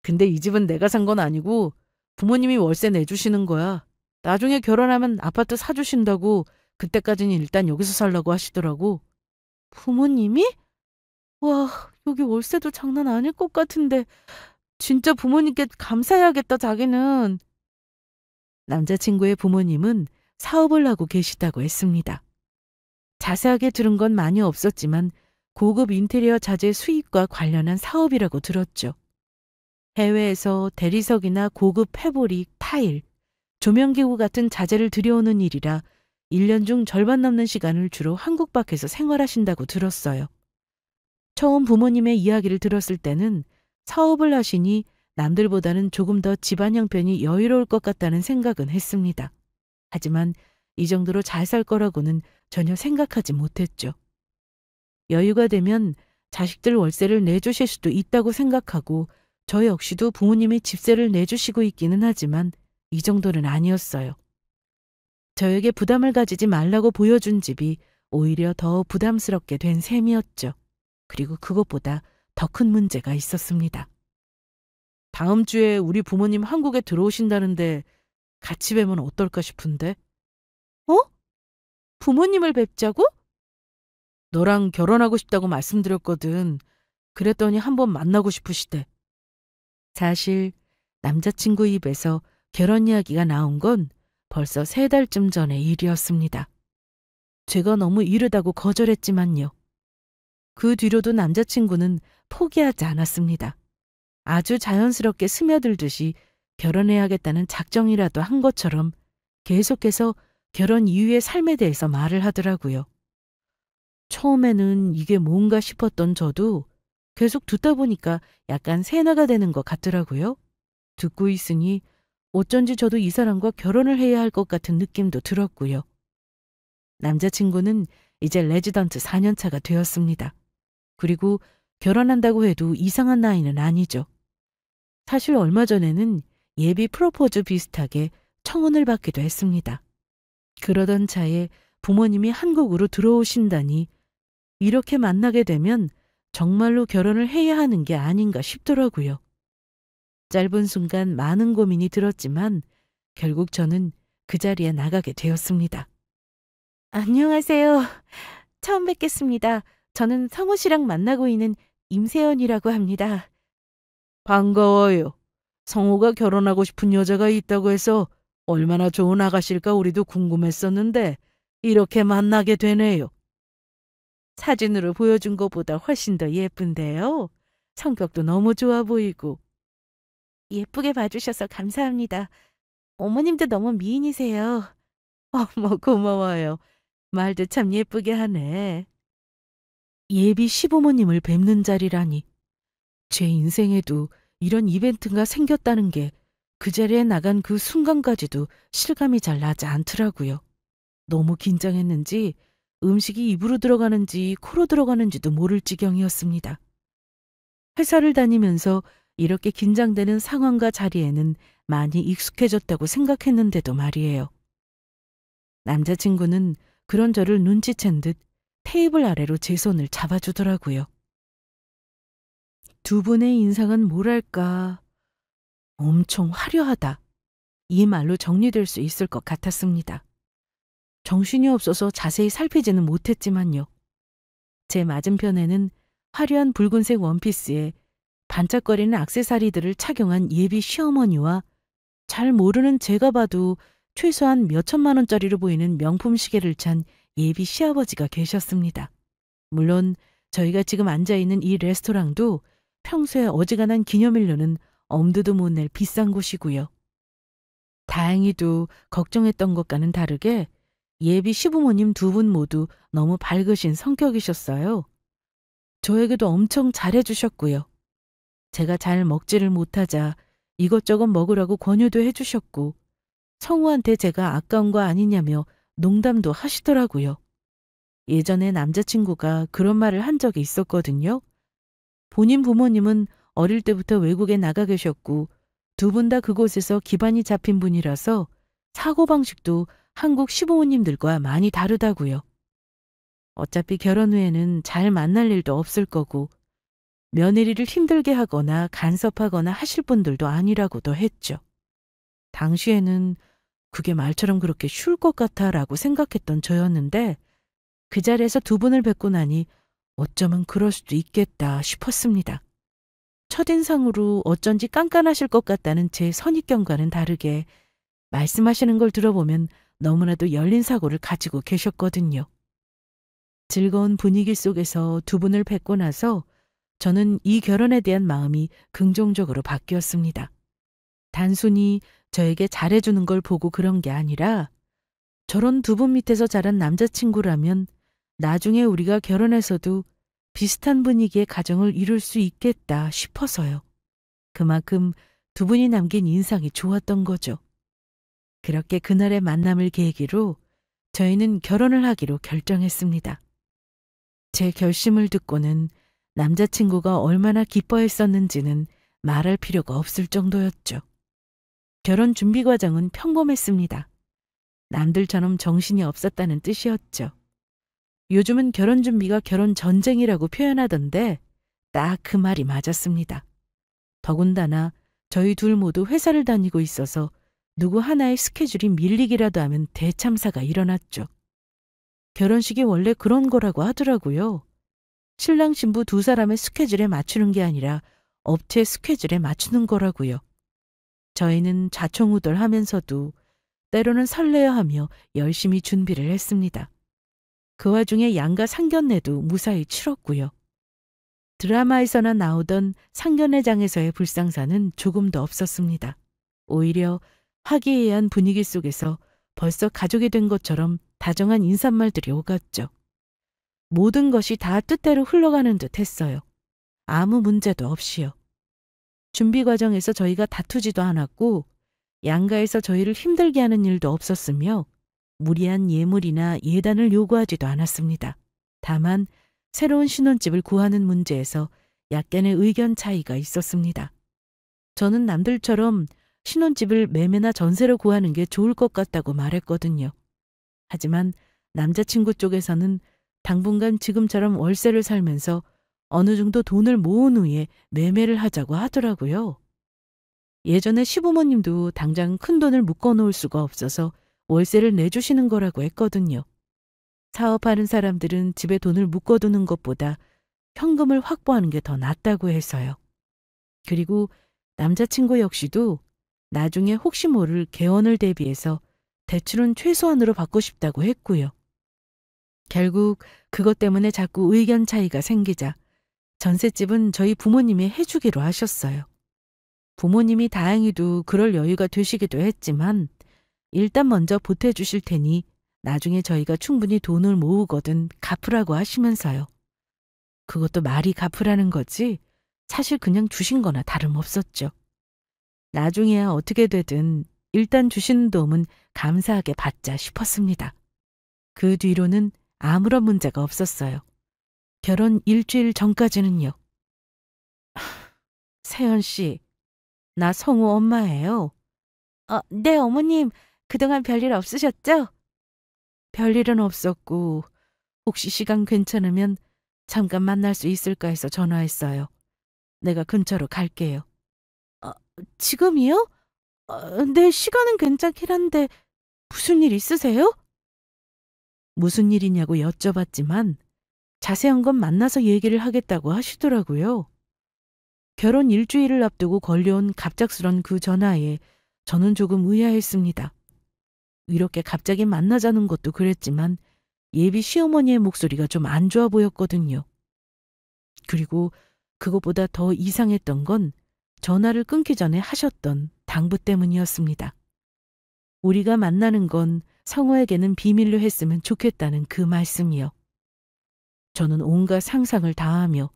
근데 이 집은 내가 산 건 아니고 부모님이 월세 내주시는 거야. 나중에 결혼하면 아파트 사주신다고 그때까지는 일단 여기서 살라고 하시더라고. 부모님이? 와, 여기 월세도 장난 아닐 것 같은데 진짜 부모님께 감사해야겠다, 자기는. 남자친구의 부모님은 사업을 하고 계시다고 했습니다. 자세하게 들은 건 많이 없었지만 고급 인테리어 자재 수입과 관련한 사업이라고 들었죠. 해외에서 대리석이나 고급 패브릭, 타일, 조명기구 같은 자재를 들여오는 일이라 1년 중 절반 넘는 시간을 주로 한국 밖에서 생활하신다고 들었어요. 처음 부모님의 이야기를 들었을 때는 사업을 하시니 남들보다는 조금 더 집안 형편이 여유로울 것 같다는 생각은 했습니다. 하지만 이 정도로 잘 살 거라고는 전혀 생각하지 못했죠. 여유가 되면 자식들 월세를 내주실 수도 있다고 생각하고 저 역시도 부모님이 집세를 내주시고 있기는 하지만 이 정도는 아니었어요. 저에게 부담을 가지지 말라고 보여준 집이 오히려 더 부담스럽게 된 셈이었죠. 그리고 그것보다 더 큰 문제가 있었습니다. 다음 주에 우리 부모님 한국에 들어오신다는데 같이 뵈면 어떨까 싶은데. 어? 부모님을 뵙자고? 너랑 결혼하고 싶다고 말씀드렸거든. 그랬더니 한번 만나고 싶으시대. 사실 남자친구 입에서 결혼 이야기가 나온 건 벌써 3달쯤 전의 일이었습니다. 제가 너무 이르다고 거절했지만요. 그 뒤로도 남자친구는 포기하지 않았습니다. 아주 자연스럽게 스며들듯이 결혼해야겠다는 작정이라도 한 것처럼 계속해서 결혼 이후의 삶에 대해서 말을 하더라고요. 처음에는 이게 뭔가 싶었던 저도 계속 듣다 보니까 약간 세뇌가 되는 것 같더라고요. 듣고 있으니 어쩐지 저도 이 사람과 결혼을 해야 할 것 같은 느낌도 들었고요. 남자친구는 이제 레지던트 4년 차가 되었습니다. 그리고 결혼한다고 해도 이상한 나이는 아니죠. 사실 얼마 전에는 예비 프로포즈 비슷하게 청혼을 받기도 했습니다. 그러던 차에 부모님이 한국으로 들어오신다니 이렇게 만나게 되면 정말로 결혼을 해야 하는 게 아닌가 싶더라고요. 짧은 순간 많은 고민이 들었지만 결국 저는 그 자리에 나가게 되었습니다. 안녕하세요. 처음 뵙겠습니다. 저는 성우 씨랑 만나고 있는 임세연이라고 합니다. 반가워요. 성우가 결혼하고 싶은 여자가 있다고 해서 얼마나 좋은 아가씨일까 우리도 궁금했었는데 이렇게 만나게 되네요. 사진으로 보여준 것보다 훨씬 더 예쁜데요. 성격도 너무 좋아 보이고. 예쁘게 봐주셔서 감사합니다. 어머님도 너무 미인이세요. 어머, 고마워요. 말도 참 예쁘게 하네. 예비 시부모님을 뵙는 자리라니. 제 인생에도 이런 이벤트가 생겼다는 게 그 자리에 나간 그 순간까지도 실감이 잘 나지 않더라고요. 너무 긴장했는지 음식이 입으로 들어가는지 코로 들어가는지도 모를 지경이었습니다. 회사를 다니면서 이렇게 긴장되는 상황과 자리에는 많이 익숙해졌다고 생각했는데도 말이에요. 남자친구는 그런 저를 눈치챈 듯 테이블 아래로 제 손을 잡아주더라고요. 두 분의 인상은 뭐랄까 엄청 화려하다. 이 말로 정리될 수 있을 것 같았습니다. 정신이 없어서 자세히 살피지는 못했지만요. 제 맞은편에는 화려한 붉은색 원피스에 반짝거리는 액세서리들을 착용한 예비 시어머니와 잘 모르는 제가 봐도 최소한 몇천만 원짜리로 보이는 명품 시계를 찬 예비 시아버지가 계셨습니다. 물론 저희가 지금 앉아있는 이 레스토랑도 평소에 어지간한 기념일로는 엄두도 못 낼 비싼 곳이고요. 다행히도 걱정했던 것과는 다르게 예비 시부모님 두 분 모두 너무 밝으신 성격이셨어요. 저에게도 엄청 잘해주셨고요. 제가 잘 먹지를 못하자 이것저것 먹으라고 권유도 해주셨고 성우한테 제가 아까운 거 아니냐며 농담도 하시더라고요. 예전에 남자친구가 그런 말을 한 적이 있었거든요. 본인 부모님은 어릴 때부터 외국에 나가 계셨고 두 분 다 그곳에서 기반이 잡힌 분이라서 사고방식도 한국 시부모님들과 많이 다르다고요. 어차피 결혼 후에는 잘 만날 일도 없을 거고 며느리를 힘들게 하거나 간섭하거나 하실 분들도 아니라고도 했죠. 당시에는 그게 말처럼 그렇게 쉬울 것 같아라고 생각했던 저였는데 그 자리에서 두 분을 뵙고 나니 어쩌면 그럴 수도 있겠다 싶었습니다. 첫인상으로 어쩐지 깐깐하실 것 같다는 제 선입견과는 다르게 말씀하시는 걸 들어보면 너무나도 열린 사고를 가지고 계셨거든요. 즐거운 분위기 속에서 두 분을 뵙고 나서 저는 이 결혼에 대한 마음이 긍정적으로 바뀌었습니다. 단순히 저에게 잘해주는 걸 보고 그런 게 아니라 저런 두 분 밑에서 자란 남자친구라면 나중에 우리가 결혼해서도 비슷한 분위기의 가정을 이룰 수 있겠다 싶어서요. 그만큼 두 분이 남긴 인상이 좋았던 거죠. 그렇게 그날의 만남을 계기로 저희는 결혼을 하기로 결정했습니다. 제 결심을 듣고는 남자친구가 얼마나 기뻐했었는지는 말할 필요가 없을 정도였죠. 결혼 준비 과정은 평범했습니다. 남들처럼 정신이 없었다는 뜻이었죠. 요즘은 결혼 준비가 결혼 전쟁이라고 표현하던데 딱 그 말이 맞았습니다. 더군다나 저희 둘 모두 회사를 다니고 있어서 누구 하나의 스케줄이 밀리기라도 하면 대참사가 일어났죠. 결혼식이 원래 그런 거라고 하더라고요. 신랑 신부 두 사람의 스케줄에 맞추는 게 아니라 업체 스케줄에 맞추는 거라고요. 저희는 좌충우돌하면서도 때로는 설레어하며 열심히 준비를 했습니다. 그 와중에 양가 상견례도 무사히 치렀고요. 드라마에서나 나오던 상견례장에서의 불상사는 조금도 없었습니다. 오히려 화기애애한 분위기 속에서 벌써 가족이 된 것처럼 다정한 인사말들이 오갔죠. 모든 것이 다 뜻대로 흘러가는 듯 했어요. 아무 문제도 없이요. 준비 과정에서 저희가 다투지도 않았고 양가에서 저희를 힘들게 하는 일도 없었으며 무리한 예물이나 예단을 요구하지도 않았습니다. 다만 새로운 신혼집을 구하는 문제에서 약간의 의견 차이가 있었습니다. 저는 남들처럼 신혼집을 매매나 전세로 구하는 게 좋을 것 같다고 말했거든요. 하지만 남자친구 쪽에서는 당분간 지금처럼 월세를 살면서 어느 정도 돈을 모은 후에 매매를 하자고 하더라고요. 예전에 시부모님도 당장 큰 돈을 묶어놓을 수가 없어서 월세를 내주시는 거라고 했거든요. 사업하는 사람들은 집에 돈을 묶어두는 것보다 현금을 확보하는 게 더 낫다고 해서요. 그리고 남자친구 역시도 나중에 혹시 모를 개원을 대비해서 대출은 최소한으로 받고 싶다고 했고요. 결국 그것 때문에 자꾸 의견 차이가 생기자 전셋집은 저희 부모님이 해주기로 하셨어요. 부모님이 다행히도 그럴 여유가 되시기도 했지만 일단 먼저 보태주실 테니 나중에 저희가 충분히 돈을 모으거든 갚으라고 하시면서요. 그것도 말이 갚으라는 거지 사실 그냥 주신 거나 다름없었죠. 나중에야 어떻게 되든 일단 주시는 도움은 감사하게 받자 싶었습니다. 그 뒤로는 아무런 문제가 없었어요. 결혼 일주일 전까지는요. 세연 씨, 나 성우 엄마예요. 네, 어머님. 그동안 별일 없으셨죠? 별일은 없었고 혹시 시간 괜찮으면 잠깐 만날 수 있을까 해서 전화했어요. 내가 근처로 갈게요. 어, 지금이요? 네, 시간은 괜찮긴 한데 무슨 일 있으세요? 무슨 일이냐고 여쭤봤지만 자세한 건 만나서 얘기를 하겠다고 하시더라고요. 결혼 일주일을 앞두고 걸려온 갑작스런 그 전화에 저는 조금 의아했습니다. 이렇게 갑자기 만나자는 것도 그랬지만 예비 시어머니의 목소리가 좀 안 좋아 보였거든요. 그리고 그것보다 더 이상했던 건 전화를 끊기 전에 하셨던 당부 때문이었습니다. 우리가 만나는 건 성우에게는 비밀로 했으면 좋겠다는 그 말씀이요. 저는 온갖 상상을 다하며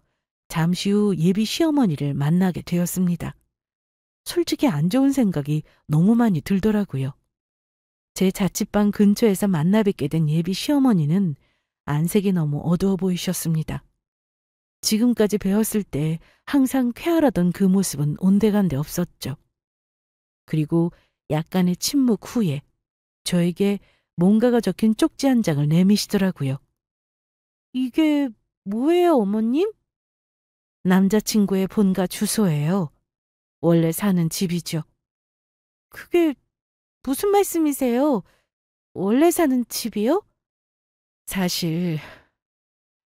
잠시 후 예비 시어머니를 만나게 되었습니다. 솔직히 안 좋은 생각이 너무 많이 들더라고요. 제 자취방 근처에서 만나 뵙게 된 예비 시어머니는 안색이 너무 어두워 보이셨습니다. 지금까지 배웠을 때 항상 쾌활하던 그 모습은 온데간데 없었죠. 그리고 약간의 침묵 후에 저에게 뭔가가 적힌 쪽지 한 장을 내미시더라고요. 이게 뭐예요, 어머님? 남자친구의 본가 주소예요. 원래 사는 집이죠. 그게 무슨 말씀이세요? 원래 사는 집이요? 사실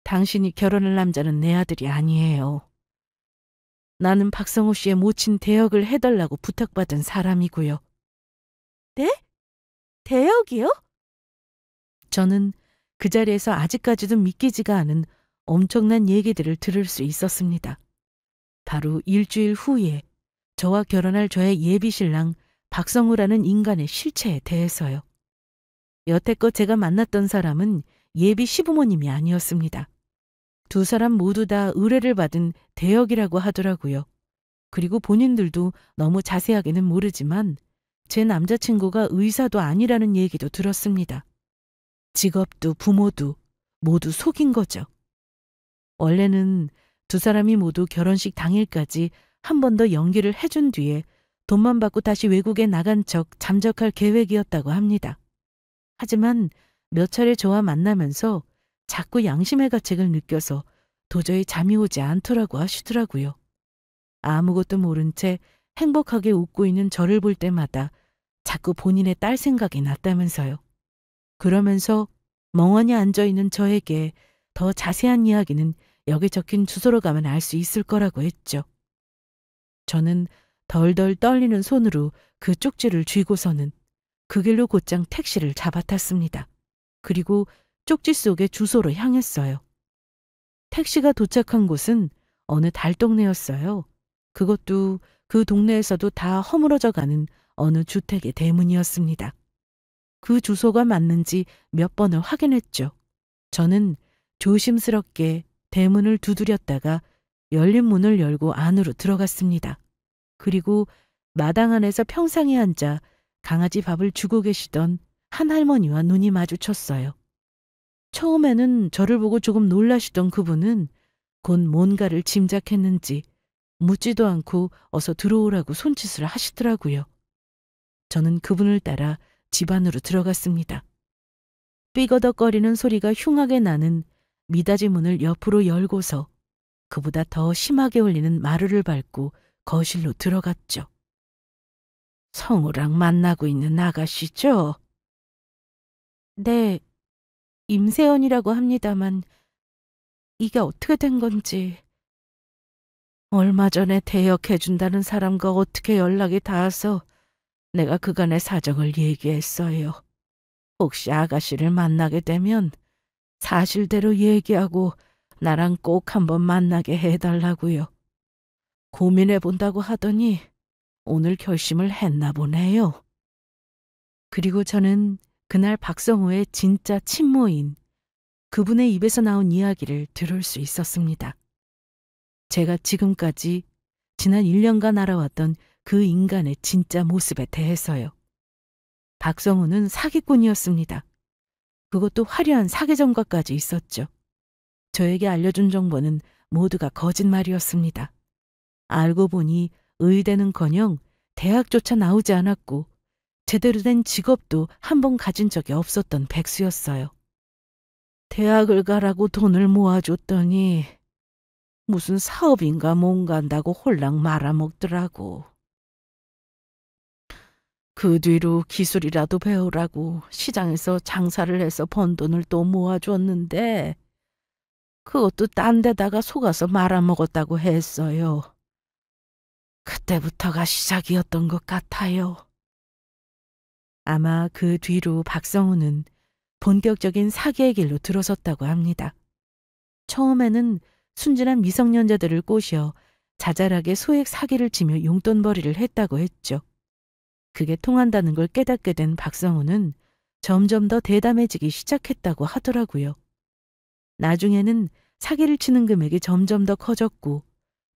당신이 결혼할 남자는 내 아들이 아니에요. 나는 박성호 씨의 모친 대역을 해달라고 부탁받은 사람이고요. 네? 대역이요? 저는 그 자리에서 아직까지도 믿기지가 않은 엄청난 얘기들을 들을 수 있었습니다. 바로 일주일 후에 저와 결혼할 저의 예비신랑 박성우라는 인간의 실체에 대해서요. 여태껏 제가 만났던 사람은 예비 시부모님이 아니었습니다. 두 사람 모두 다 의뢰를 받은 대역이라고 하더라고요. 그리고 본인들도 너무 자세하게는 모르지만 제 남자친구가 의사도 아니라는 얘기도 들었습니다. 직업도 부모도 모두 속인 거죠. 원래는 두 사람이 모두 결혼식 당일까지 한 번 더 연기를 해준 뒤에 돈만 받고 다시 외국에 나간 척 잠적할 계획이었다고 합니다. 하지만 몇 차례 저와 만나면서 자꾸 양심의 가책을 느껴서 도저히 잠이 오지 않더라고 하시더라고요. 아무것도 모른 채 행복하게 웃고 있는 저를 볼 때마다 자꾸 본인의 딸 생각이 났다면서요. 그러면서 멍하니 앉아있는 저에게 더 자세한 이야기는 여기 적힌 주소로 가면 알 수 있을 거라고 했죠. 저는 덜덜 떨리는 손으로 그 쪽지를 쥐고서는 그 길로 곧장 택시를 잡아탔습니다. 그리고 쪽지 속의 주소로 향했어요. 택시가 도착한 곳은 어느 달동네였어요. 그것도 그 동네에서도 다 허물어져 가는 어느 주택의 대문이었습니다. 그 주소가 맞는지 몇 번을 확인했죠. 저는 조심스럽게 대문을 두드렸다가 열린 문을 열고 안으로 들어갔습니다. 그리고 마당 안에서 평상에 앉아 강아지 밥을 주고 계시던 한 할머니와 눈이 마주쳤어요. 처음에는 저를 보고 조금 놀라시던 그분은 곧 뭔가를 짐작했는지 묻지도 않고 어서 들어오라고 손짓을 하시더라고요. 저는 그분을 따라 집 안으로 들어갔습니다. 삐거덕거리는 소리가 흉하게 나는 미닫이 문을 옆으로 열고서 그보다 더 심하게 울리는 마루를 밟고 거실로 들어갔죠. 성우랑 만나고 있는 아가씨죠? 네, 임세연이라고 합니다만 이게 어떻게 된 건지. 얼마 전에 대역해준다는 사람과 어떻게 연락이 닿아서 내가 그간의 사정을 얘기했어요. 혹시 아가씨를 만나게 되면 사실대로 얘기하고 나랑 꼭 한번 만나게 해달라고요. 고민해본다고 하더니 오늘 결심을 했나 보네요. 그리고 저는 그날 박성호의 진짜 친모인 그분의 입에서 나온 이야기를 들을 수 있었습니다. 제가 지금까지 지난 1년간 알아왔던 그 인간의 진짜 모습에 대해서요. 박성호는 사기꾼이었습니다. 그것도 화려한 사기전과까지 있었죠. 저에게 알려준 정보는 모두가 거짓말이었습니다. 알고 보니 의대는커녕 대학조차 나오지 않았고 제대로 된 직업도 한 번 가진 적이 없었던 백수였어요. 대학을 가라고 돈을 모아줬더니 무슨 사업인가 뭔가 한다고 홀랑 말아먹더라고. 그 뒤로 기술이라도 배우라고 시장에서 장사를 해서 번 돈을 또 모아줬는데 그것도 딴 데다가 속아서 말아먹었다고 했어요. 그때부터가 시작이었던 것 같아요. 아마 그 뒤로 박성우는 본격적인 사기의 길로 들어섰다고 합니다. 처음에는 순진한 미성년자들을 꼬셔 자잘하게 소액 사기를 치며 용돈벌이를 했다고 했죠. 그게 통한다는 걸 깨닫게 된 박성우는 점점 더 대담해지기 시작했다고 하더라고요. 나중에는 사기를 치는 금액이 점점 더 커졌고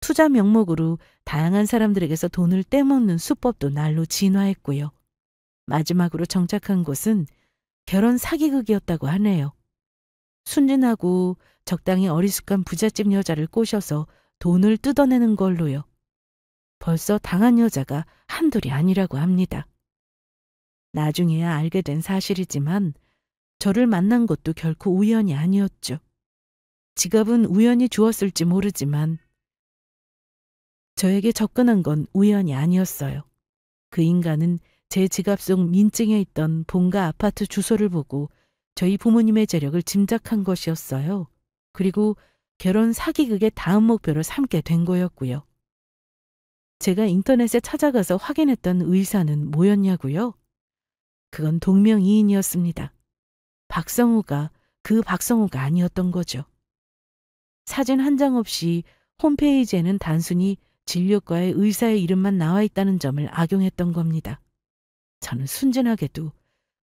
투자 명목으로 다양한 사람들에게서 돈을 떼먹는 수법도 날로 진화했고요. 마지막으로 정착한 곳은 결혼 사기극이었다고 하네요. 순진하고 적당히 어리숙한 부잣집 여자를 꼬셔서 돈을 뜯어내는 걸로요. 벌써 당한 여자가 한둘이 아니라고 합니다. 나중에야 알게 된 사실이지만 저를 만난 것도 결코 우연이 아니었죠. 지갑은 우연히 주었을지 모르지만 저에게 접근한 건 우연이 아니었어요. 그 인간은 제 지갑 속 민증에 있던 본가 아파트 주소를 보고 저희 부모님의 재력을 짐작한 것이었어요. 그리고 결혼 사기극의 다음 목표로 삼게 된 거였고요. 제가 인터넷에 찾아가서 확인했던 의사는 뭐였냐고요? 그건 동명이인이었습니다. 박성우가 그 박성우가 아니었던 거죠. 사진 한 장 없이 홈페이지에는 단순히 진료과의 의사의 이름만 나와 있다는 점을 악용했던 겁니다. 저는 순진하게도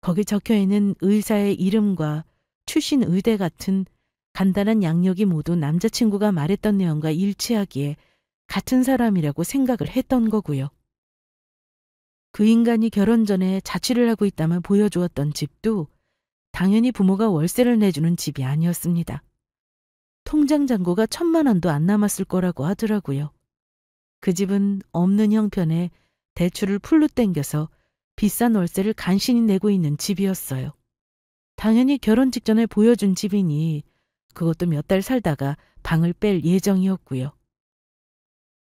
거기 적혀 있는 의사의 이름과 출신 의대 같은 간단한 양력이 모두 남자친구가 말했던 내용과 일치하기에 같은 사람이라고 생각을 했던 거고요. 그 인간이 결혼 전에 자취를 하고 있다면 보여주었던 집도 당연히 부모가 월세를 내주는 집이 아니었습니다. 통장 잔고가 1,000만 원도 안 남았을 거라고 하더라고요. 그 집은 없는 형편에 대출을 풀로 땡겨서 비싼 월세를 간신히 내고 있는 집이었어요. 당연히 결혼 직전에 보여준 집이니 그것도 몇 달 살다가 방을 뺄 예정이었고요.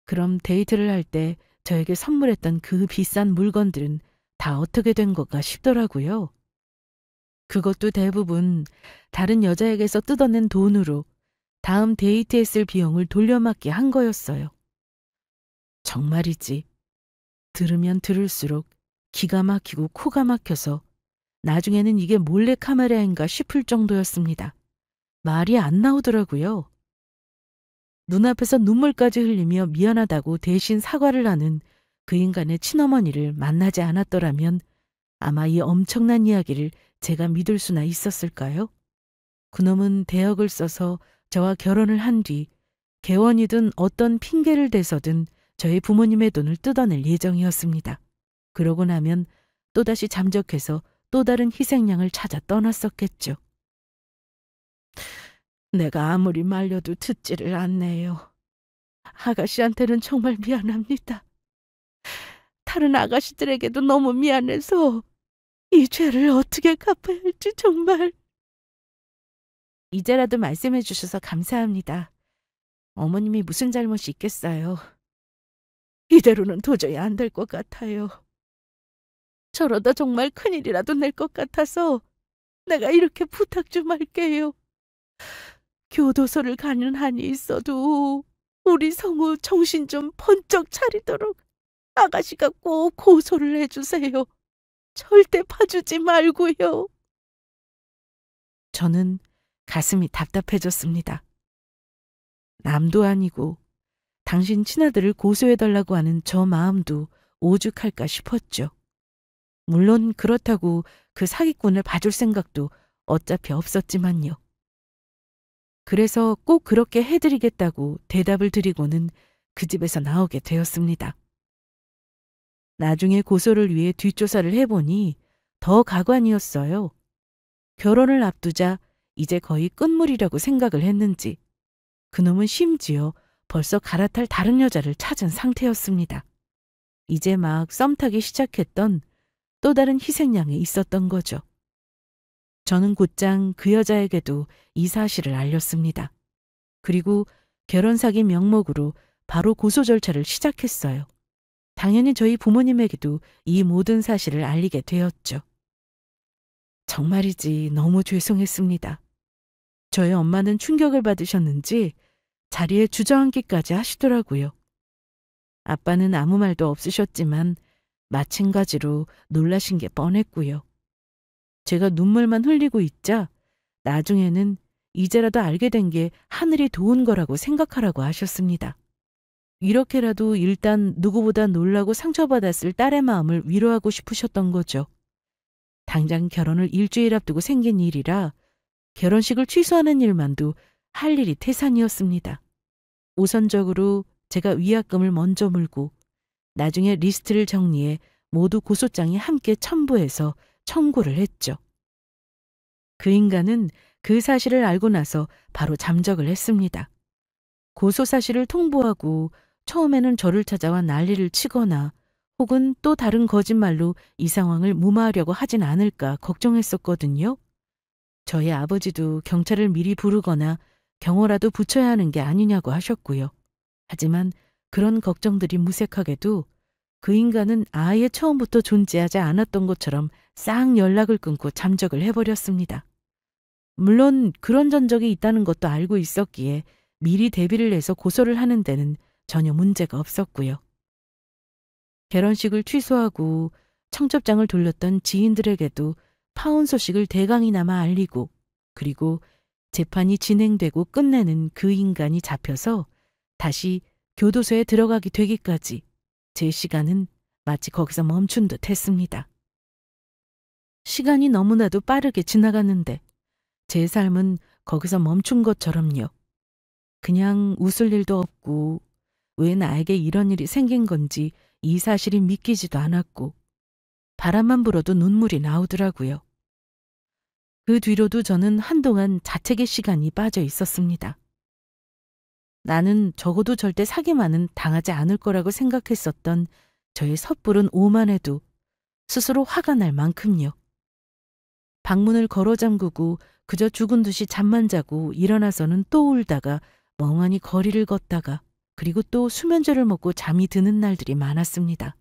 그럼 데이트를 할 때 저에게 선물했던 그 비싼 물건들은 다 어떻게 된 건가 싶더라고요. 그것도 대부분 다른 여자에게서 뜯어낸 돈으로 다음 데이트했을 비용을 돌려막기 한 거였어요. 정말이지. 들으면 들을수록 기가 막히고 코가 막혀서 나중에는 이게 몰래카메라인가 싶을 정도였습니다. 말이 안 나오더라고요. 눈앞에서 눈물까지 흘리며 미안하다고 대신 사과를 하는 그 인간의 친어머니를 만나지 않았더라면 아마 이 엄청난 이야기를 제가 믿을 수나 있었을까요? 그놈은 대역을 써서 저와 결혼을 한 뒤 개원이든 어떤 핑계를 대서든 저희 부모님의 돈을 뜯어낼 예정이었습니다. 그러고 나면 또다시 잠적해서 또 다른 희생양을 찾아 떠났었겠죠. 내가 아무리 말려도 듣지를 않네요. 아가씨한테는 정말 미안합니다. 다른 아가씨들에게도 너무 미안해서 이 죄를 어떻게 갚아야 할지 정말. 이제라도 말씀해 주셔서 감사합니다. 어머님이 무슨 잘못이 있겠어요. 이대로는 도저히 안 될 것 같아요. 저러다 정말 큰일이라도 낼 것 같아서 내가 이렇게 부탁 좀 할게요. 교도소를 가는 한이 있어도 우리 성우 정신 좀 번쩍 차리도록 아가씨가 꼭 고소를 해주세요. 절대 봐주지 말고요. 저는 가슴이 답답해졌습니다. 남도 아니고 당신 친아들을 고소해달라고 하는 저 마음도 오죽할까 싶었죠. 물론 그렇다고 그 사기꾼을 봐줄 생각도 어차피 없었지만요. 그래서 꼭 그렇게 해드리겠다고 대답을 드리고는 그 집에서 나오게 되었습니다. 나중에 고소를 위해 뒷조사를 해보니 더 가관이었어요. 결혼을 앞두자 이제 거의 끝물이라고 생각을 했는지 그놈은 심지어 벌써 갈아탈 다른 여자를 찾은 상태였습니다. 이제 막 썸 타기 시작했던 또 다른 희생양이 있었던 거죠. 저는 곧장 그 여자에게도 이 사실을 알렸습니다. 그리고 결혼 사기 명목으로 바로 고소 절차를 시작했어요. 당연히 저희 부모님에게도 이 모든 사실을 알리게 되었죠. 정말이지 너무 죄송했습니다. 저희 엄마는 충격을 받으셨는지 자리에 주저앉기까지 하시더라고요. 아빠는 아무 말도 없으셨지만 마찬가지로 놀라신 게 뻔했고요. 제가 눈물만 흘리고 있자 나중에는 이제라도 알게 된 게 하늘이 도운 거라고 생각하라고 하셨습니다. 이렇게라도 일단 누구보다 놀라고 상처받았을 딸의 마음을 위로하고 싶으셨던 거죠. 당장 결혼을 일주일 앞두고 생긴 일이라 결혼식을 취소하는 일만도 할 일이 태산이었습니다. 우선적으로 제가 위약금을 먼저 물고 나중에 리스트를 정리해 모두 고소장에 함께 첨부해서 청구를 했죠. 그 인간은 그 사실을 알고 나서 바로 잠적을 했습니다. 고소 사실을 통보하고 처음에는 저를 찾아와 난리를 치거나 혹은 또 다른 거짓말로 이 상황을 무마하려고 하진 않을까 걱정했었거든요. 저희 아버지도 경찰을 미리 부르거나 경호라도 붙여야 하는 게 아니냐고 하셨고요. 하지만 그런 걱정들이 무색하게도 그 인간은 아예 처음부터 존재하지 않았던 것처럼 싹 연락을 끊고 잠적을 해버렸습니다. 물론 그런 전적이 있다는 것도 알고 있었기에 미리 대비를 해서 고소를 하는 데는 전혀 문제가 없었고요. 결혼식을 취소하고 청첩장을 돌렸던 지인들에게도 파혼 소식을 대강이나마 알리고, 그리고 재판이 진행되고 끝내는 그 인간이 잡혀서 다시 교도소에 들어가게 되기까지 제 시간은 마치 거기서 멈춘 듯 했습니다. 시간이 너무나도 빠르게 지나갔는데 제 삶은 거기서 멈춘 것처럼요. 그냥 웃을 일도 없고 왜 나에게 이런 일이 생긴 건지 이 사실이 믿기지도 않았고 바람만 불어도 눈물이 나오더라고요. 그 뒤로도 저는 한동안 자책의 시간이 빠져 있었습니다. 나는 적어도 절대 사기만은 당하지 않을 거라고 생각했었던 저의 섣부른 오만에도 스스로 화가 날 만큼요. 방문을 걸어 잠그고 그저 죽은 듯이 잠만 자고 일어나서는 또 울다가 멍하니 거리를 걷다가 그리고 또 수면제를 먹고 잠이 드는 날들이 많았습니다.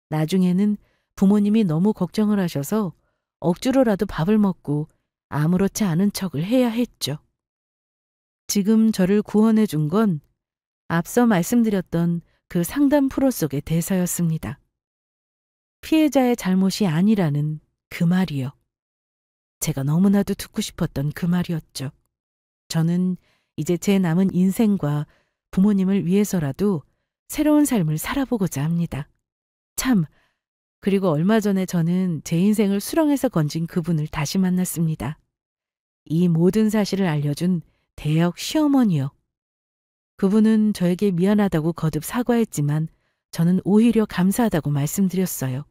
나중에는 부모님이 너무 걱정을 하셔서 억지로라도 밥을 먹고 아무렇지 않은 척을 해야 했죠. 지금 저를 구원해 준 건 앞서 말씀드렸던 그 상담 프로 속의 대사였습니다. 피해자의 잘못이 아니라는 그 말이요. 제가 너무나도 듣고 싶었던 그 말이었죠. 저는 이제 제 남은 인생과 부모님을 위해서라도 새로운 삶을 살아보고자 합니다. 참, 그리고 얼마 전에 저는 제 인생을 수렁에서 건진 그분을 다시 만났습니다. 이 모든 사실을 알려준 대역 시어머니요. 그분은 저에게 미안하다고 거듭 사과했지만 저는 오히려 감사하다고 말씀드렸어요.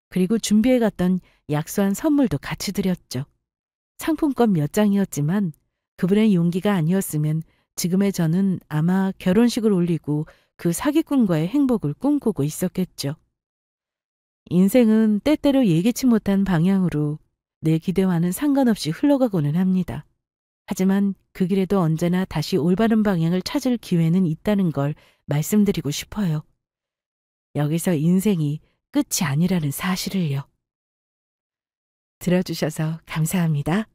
그리고 준비해갔던 약소한 선물도 같이 드렸죠. 상품권 몇 장이었지만 그분의 용기가 아니었으면 지금의 저는 아마 결혼식을 올리고 그 사기꾼과의 행복을 꿈꾸고 있었겠죠. 인생은 때때로 예기치 못한 방향으로 내 기대와는 상관없이 흘러가고는 합니다. 하지만 그 길에도 언제나 다시 올바른 방향을 찾을 기회는 있다는 걸 말씀드리고 싶어요. 여기서 인생이 끝이 아니라는 사실을요. 들어주셔서 감사합니다.